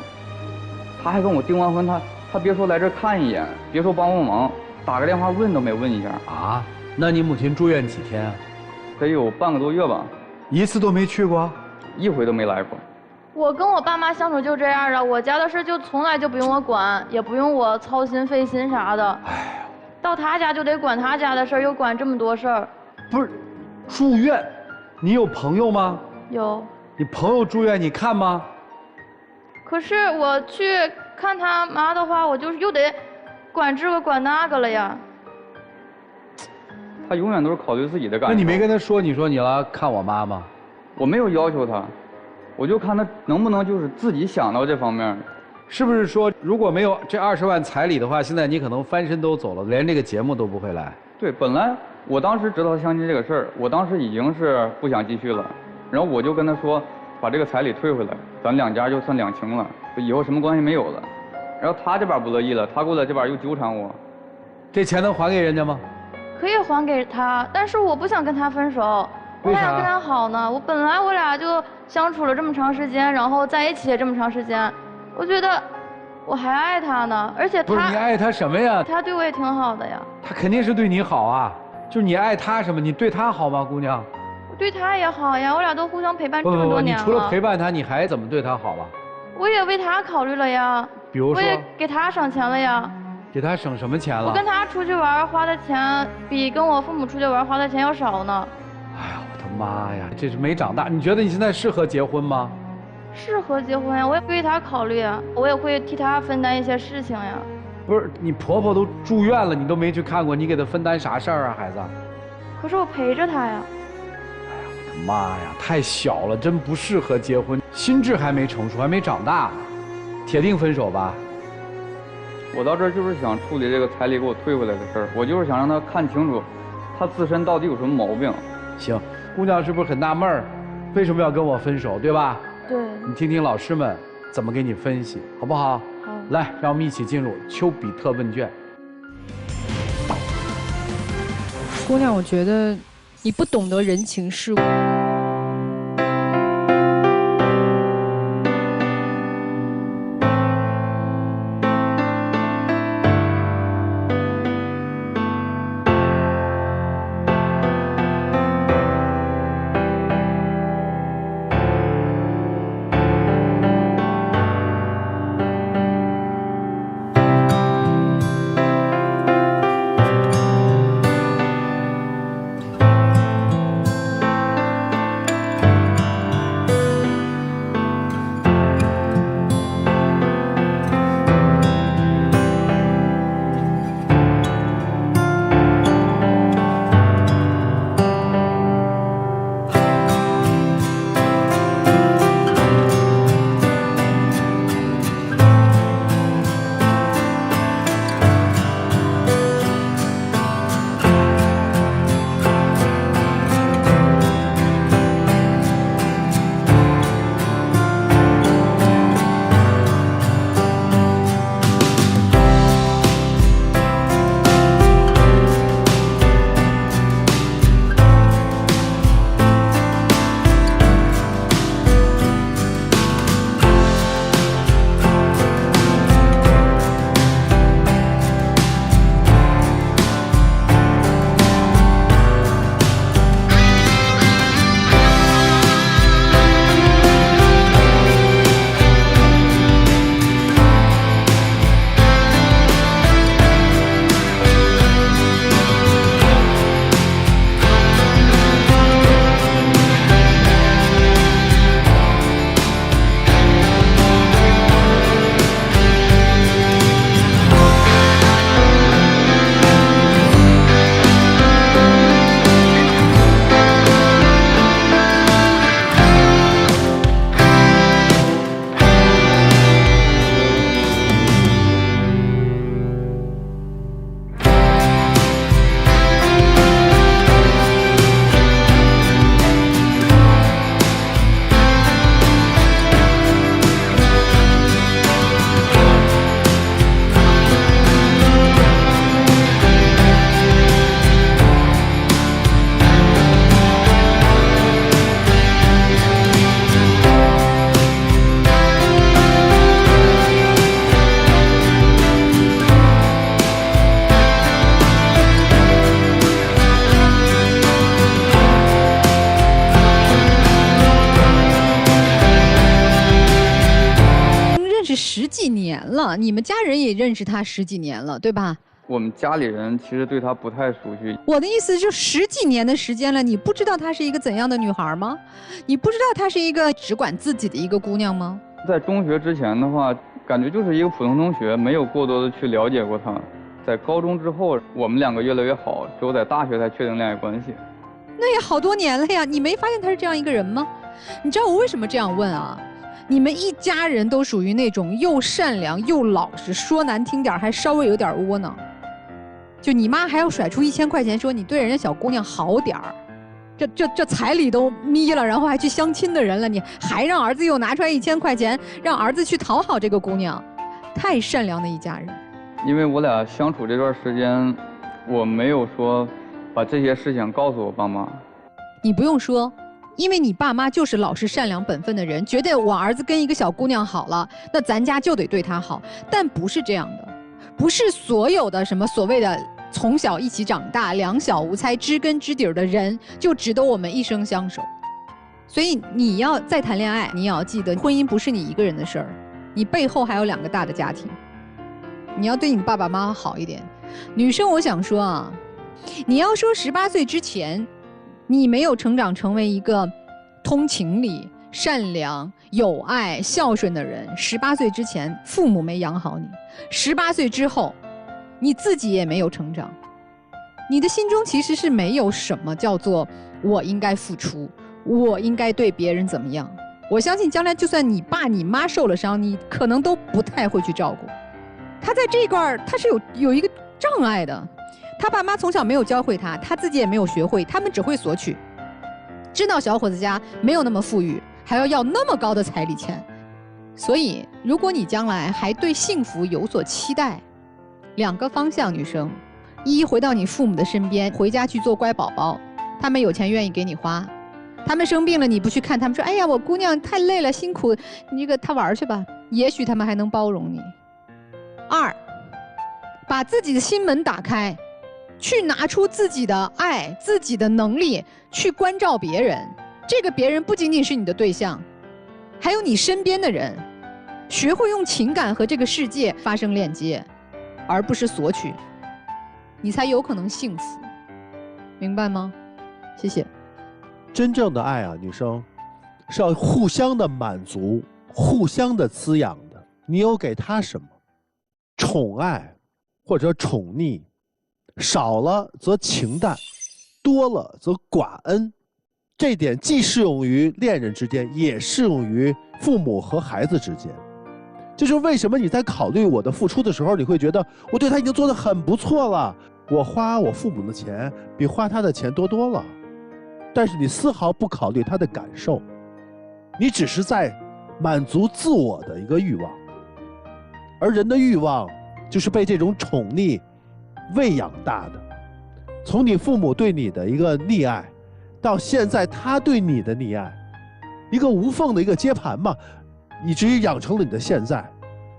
他还跟我订完婚，他别说来这看一眼，别说帮帮忙，打个电话问都没问一下。啊？那你母亲住院几天啊？得有半个多月吧。一次都没去过？一回都没来过。我跟我爸妈相处就这样啊，我家的事就从来就不用我管，也不用我操心费心啥的。到他家就得管他家的事儿，又管这么多事儿。不是，住院，你有朋友吗？有。你朋友住院你看吗？可是我去看他妈的话，我就又得管这个管那个了呀。他永远都是考虑自己的感受。那你没跟他说，你说你要看我妈吗？我没有要求他，我就看他能不能就是自己想到这方面。是不是说如果没有这20万彩礼的话，现在你可能翻身都走了，连这个节目都不会来？对，本来我当时知道他相亲这个事儿，我当时已经是不想继续了，然后我就跟他说，把这个彩礼退回来，咱两家就算两清了，就以后什么关系没有了。然后他这边不乐意了，他过来这边又纠缠我。这钱能还给人家吗？可以还给他，但是我不想跟他分手，我还想跟他好呢。我俩就相处了这么长时间，然后在一起也这么长时间，我觉得我还爱他呢，而且他不是你爱他什么呀？他对我也挺好的呀。他肯定是对你好啊，就是你爱他什么？你对他好吗，姑娘？我对他也好呀，我俩都互相陪伴这么多年了。你除了陪伴他，你还怎么对他好啊？我也为他考虑了呀。比如说？我也给他省钱了呀。给他省什么钱了？我跟他出去玩花的钱比跟我父母出去玩花的钱要少呢。哎呀，我的妈呀，这是没长大。你觉得你现在适合结婚吗？适合结婚呀，我也为他考虑啊，我也会替他分担一些事情呀。不是，你婆婆都住院了，你都没去看过，你给她分担啥事儿啊，孩子？可是我陪着她呀。哎呀，我的妈呀，太小了，真不适合结婚，心智还没成熟，还没长大，铁定分手吧。我到这儿就是想处理这个彩礼给我退回来的事儿，我就是想让他看清楚，他自身到底有什么毛病。行，姑娘是不是很纳闷儿，为什么要跟我分手，对吧？对。你听听老师们怎么给你分析，好不好？好。来，让我们一起进入丘比特问卷。姑娘，我觉得你不懂得人情世故。10几年了，你们家人也认识她10几年了，对吧？我们家里人其实对她不太熟悉。我的意思就10几年的时间了，你不知道她是一个怎样的女孩吗？你不知道她是一个只管自己的一个姑娘吗？在中学之前的话，感觉就是一个普通同学，没有过多的去了解过她。在高中之后，我们2个越来越好，只有在大学才确定恋爱关系。那也好多年了呀，你没发现她是这样一个人吗？你知道我为什么这样问啊？你们一家人都属于那种又善良又老实，说难听点还稍微有点窝囊。就你妈还要甩出1000块钱，说你对人家小姑娘好点儿，这彩礼都眯了，然后还去相亲的人了，你还让儿子又拿出来1000块钱，让儿子去讨好这个姑娘，太善良的一家人。因为我俩相处这段时间，我没有说把这些事情告诉我爸妈。你不用说，因为你爸妈就是老实善良本分的人，觉得我儿子跟一个小姑娘好了，那咱家就得对她好，但不是这样的，不是所有的什么所谓的从小一起长大、两小无猜、知根知底的人就值得我们一生相守。所以你要再谈恋爱，你也要记得，婚姻不是你一个人的事儿，你背后还有2个大的家庭，你要对你爸爸妈妈好一点。女生，我想说啊，你要说18岁之前，你没有成长成为一个通情理、善良、有爱、孝顺的人，18岁之前父母没养好你，18岁之后你自己也没有成长，你的心中其实是没有什么叫做我应该付出，我应该对别人怎么样。我相信将来就算你爸你妈受了伤，你可能都不太会去照顾他。在这一块他是有一个障碍的，他爸妈从小没有教会他，他自己也没有学会，他们只会索取，知道小伙子家没有那么富裕，还要那么高的彩礼钱。所以如果你将来还对幸福有所期待，2个方向，女生，一，回到你父母的身边，回家去做乖宝宝，他们有钱愿意给你花，他们生病了你不去看，他们说哎呀我姑娘太累了辛苦，你这个她玩去吧，也许他们还能包容你。2，把自己的心门打开，去拿出自己的爱、自己的能力去关照别人，这个别人不仅仅是你的对象，还有你身边的人，学会用情感和这个世界发生链接，而不是索取，你才有可能幸福，明白吗？谢谢。真正的爱啊，女生是要互相的满足、互相的滋养的。你有给他什么？宠爱或者宠溺，少了则情淡，多了则寡恩。这点既适用于恋人之间，也适用于父母和孩子之间。这就是为什么你在考虑我的付出的时候，你会觉得我对他已经做得很不错了，我花我父母的钱比花他的钱多多了，但是你丝毫不考虑他的感受，你只是在满足自我的一个欲望。而人的欲望就是被这种宠溺喂养大的，从你父母对你的一个溺爱，到现在他对你的溺爱，一个无缝的一个接盘嘛，以至于养成了你的现在。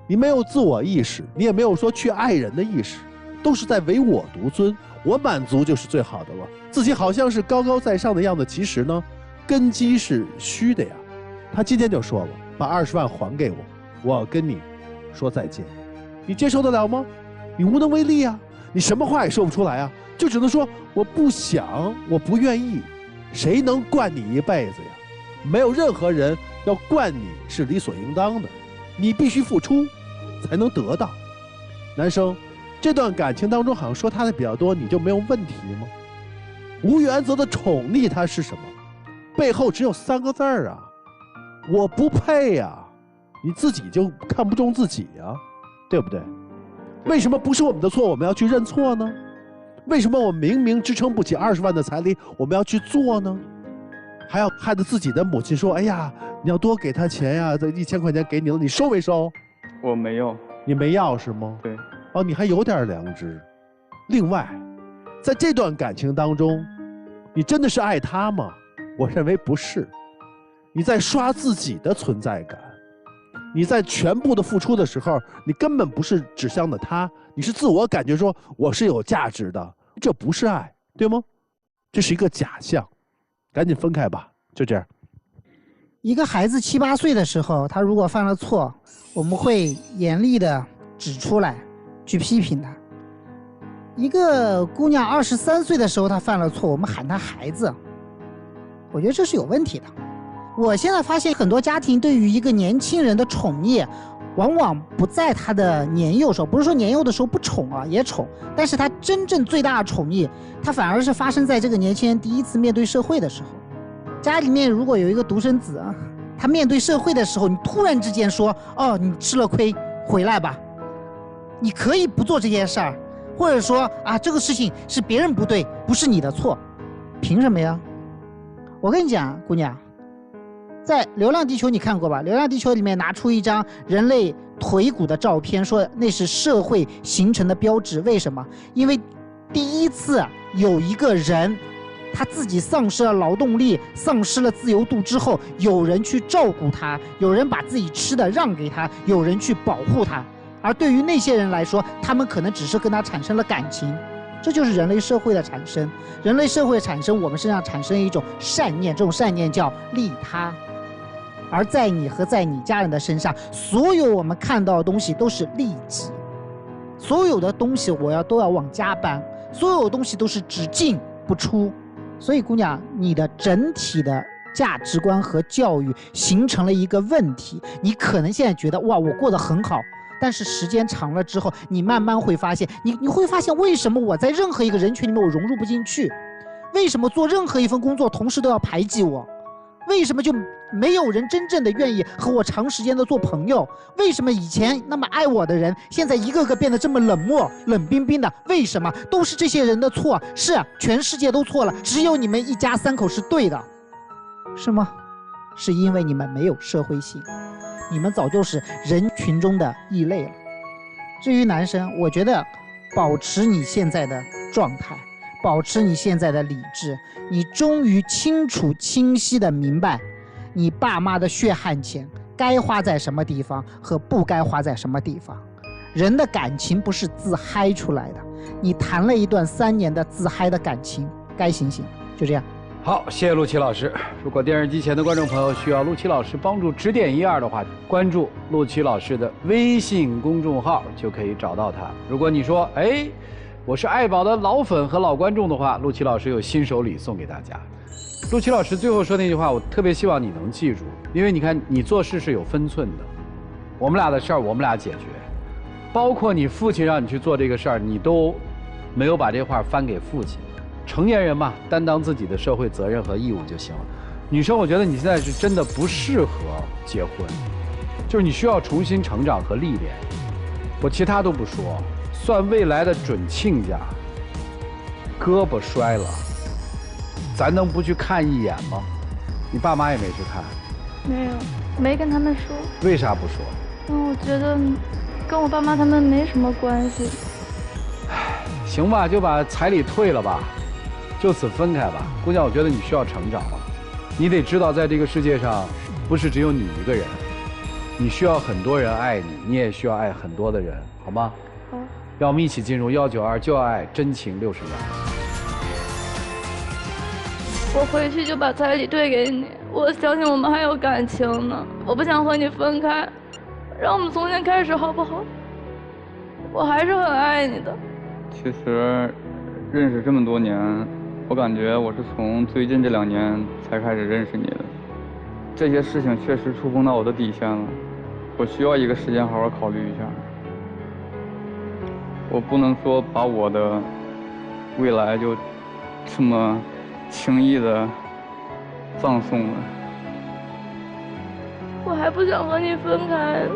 你没有自我意识，你也没有说去爱人的意识，都是在唯我独尊，我满足就是最好的了，自己好像是高高在上的样子，其实呢根基是虚的呀。他今天就说了，把20万还给我，我跟你说再见，你接受得了吗？你无能为力啊，你什么话也说不出来啊，就只能说我不想，我不愿意。谁能惯你一辈子呀？没有任何人要惯你是理所应当的，你必须付出才能得到。男生，这段感情当中好像说他的比较多，你就没有问题吗？无原则的宠溺它是什么？背后只有3个字儿啊，我不配呀。你自己就看不中自己呀，对不对？为什么不是我们的错，我们要去认错呢？为什么我明明支撑不起20万的彩礼，我们要去做呢？还要害得自己的母亲说：“哎呀，你要多给他钱呀，这1000块钱给你了，你收没收？”我没有。你没要是吗？对。哦，你还有点良知。另外，在这段感情当中，你真的是爱他吗？我认为不是。你在刷自己的存在感。你在全部的付出的时候，你根本不是指向的他，你是自我感觉说我是有价值的，这不是爱，对吗？这是一个假象，赶紧分开吧，就这样。一个孩子7、8岁的时候，他如果犯了错，我们会严厉的指出来，去批评他。一个姑娘23岁的时候，她犯了错，我们喊她孩子，我觉得这是有问题的。我现在发现很多家庭对于一个年轻人的宠溺，往往不在他的年幼时候，不是说年幼的时候不宠啊，也宠，但是他真正最大的宠溺，他反而是发生在这个年轻人第一次面对社会的时候。家里面如果有一个独生子啊，他面对社会的时候，你突然之间说，哦，你吃了亏，回来吧，你可以不做这件事儿，或者说啊，这个事情是别人不对，不是你的错，凭什么呀？我跟你讲，姑娘，在《流浪地球》你看过吧？《流浪地球》里面拿出一张人类腿骨的照片，说那是社会形成的标志。为什么？因为第一次有一个人，他自己丧失了劳动力，丧失了自由度之后，有人去照顾他，有人把自己吃的让给他，有人去保护他。而对于那些人来说，他们可能只是跟他产生了感情。这就是人类社会的产生。人类社会产生，我们身上产生一种善念，这种善念叫利他。而在你和在你家人的身上，所有我们看到的东西都是利己，所有的东西都要往家搬，所有东西都是只进不出。所以姑娘，你的整体的价值观和教育形成了一个问题。你可能现在觉得哇，我过得很好，但是时间长了之后，你慢慢会发现，你会发现为什么我在任何一个人群里面我融入不进去？为什么做任何一份工作同事都要排挤我？为什么就没有人真正的愿意和我长时间的做朋友？为什么以前那么爱我的人，现在一个个变得这么冷漠、冷冰冰的？为什么？都是这些人的错。是，全世界都错了，只有你们一家3口是对的，是吗？是因为你们没有社会性，你们早就是人群中的异类了。至于男生，我觉得保持你现在的状态，保持你现在的理智，你终于清楚清晰的明白你爸妈的血汗钱该花在什么地方和不该花在什么地方。人的感情不是自嗨出来的，你谈了一段3年的自嗨的感情，该醒醒。就这样。好，谢谢陆琪老师。如果电视机前的观众朋友需要陆琪老师帮助指点一二的话，关注陆琪老师的微信公众号就可以找到他。如果你说，哎，我是爱宝的老粉和老观众的话，陆琪老师有新手礼送给大家。陆琪老师最后说那句话，我特别希望你能记住，因为你看，你做事是有分寸的。我们俩的事儿，我们俩解决，包括你父亲让你去做这个事儿，你都没有把这话翻给父亲。成年人嘛，担当自己的社会责任和义务就行了。女生，我觉得你现在是真的不适合结婚，就是你需要重新成长和历练。我其他都不说，算未来的准亲家，胳膊摔了，咱能不去看一眼吗？你爸妈也没去看？没有，没跟他们说。为啥不说？我觉得跟我爸妈他们没什么关系。行吧，就把彩礼退了吧。就此分开吧，姑娘，我觉得你需要成长了，你得知道，在这个世界上，不是只有你一个人，你需要很多人爱你，你也需要爱很多的人，好吗？好。让我们一起进入192就要爱真情60秒。我回去就把彩礼退给你，我相信我们还有感情呢，我不想和你分开，让我们从现在开始好不好？我还是很爱你的。其实，认识这么多年。我感觉我是从最近这2年才开始认识你的，这些事情确实触碰到我的底线了，我需要一个时间好好考虑一下。我不能说把我的未来就这么轻易的葬送了。我还不想和你分开，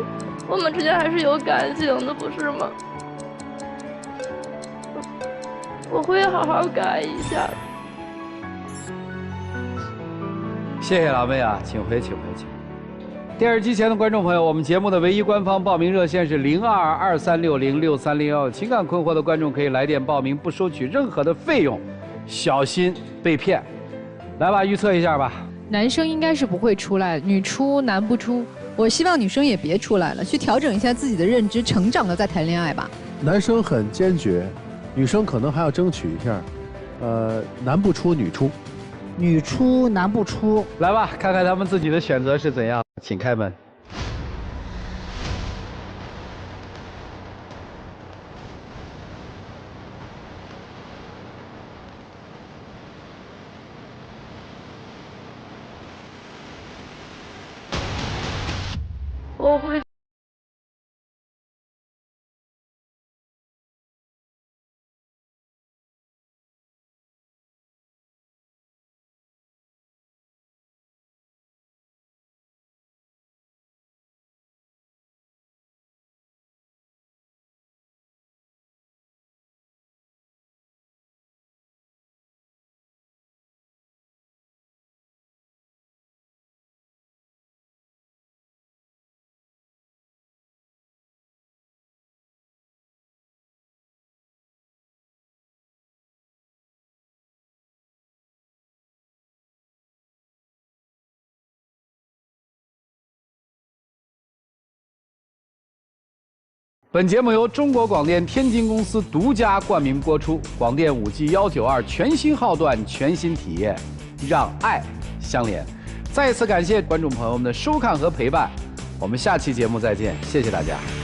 我们之间还是有感情的，不是吗？我会好好改一下。谢谢老妹啊，请回，请回，请。电视机前的观众朋友，我们节目的唯一官方报名热线是0223606301，情感困惑的观众可以来电报名，不收取任何的费用，小心被骗。来吧，预测一下吧。男生应该是不会出来，女出男不出。我希望女生也别出来了，去调整一下自己的认知，成长了再谈恋爱吧。男生很坚决。女生可能还要争取一下，男不出女出。女出男不出。来吧，看看他们自己的选择是怎样，请开门。我会。本节目由中国广电天津公司独家冠名播出。广电5G 192全新号段，全新体验，让爱相连。再次感谢观众朋友们的收看和陪伴，我们下期节目再见，谢谢大家。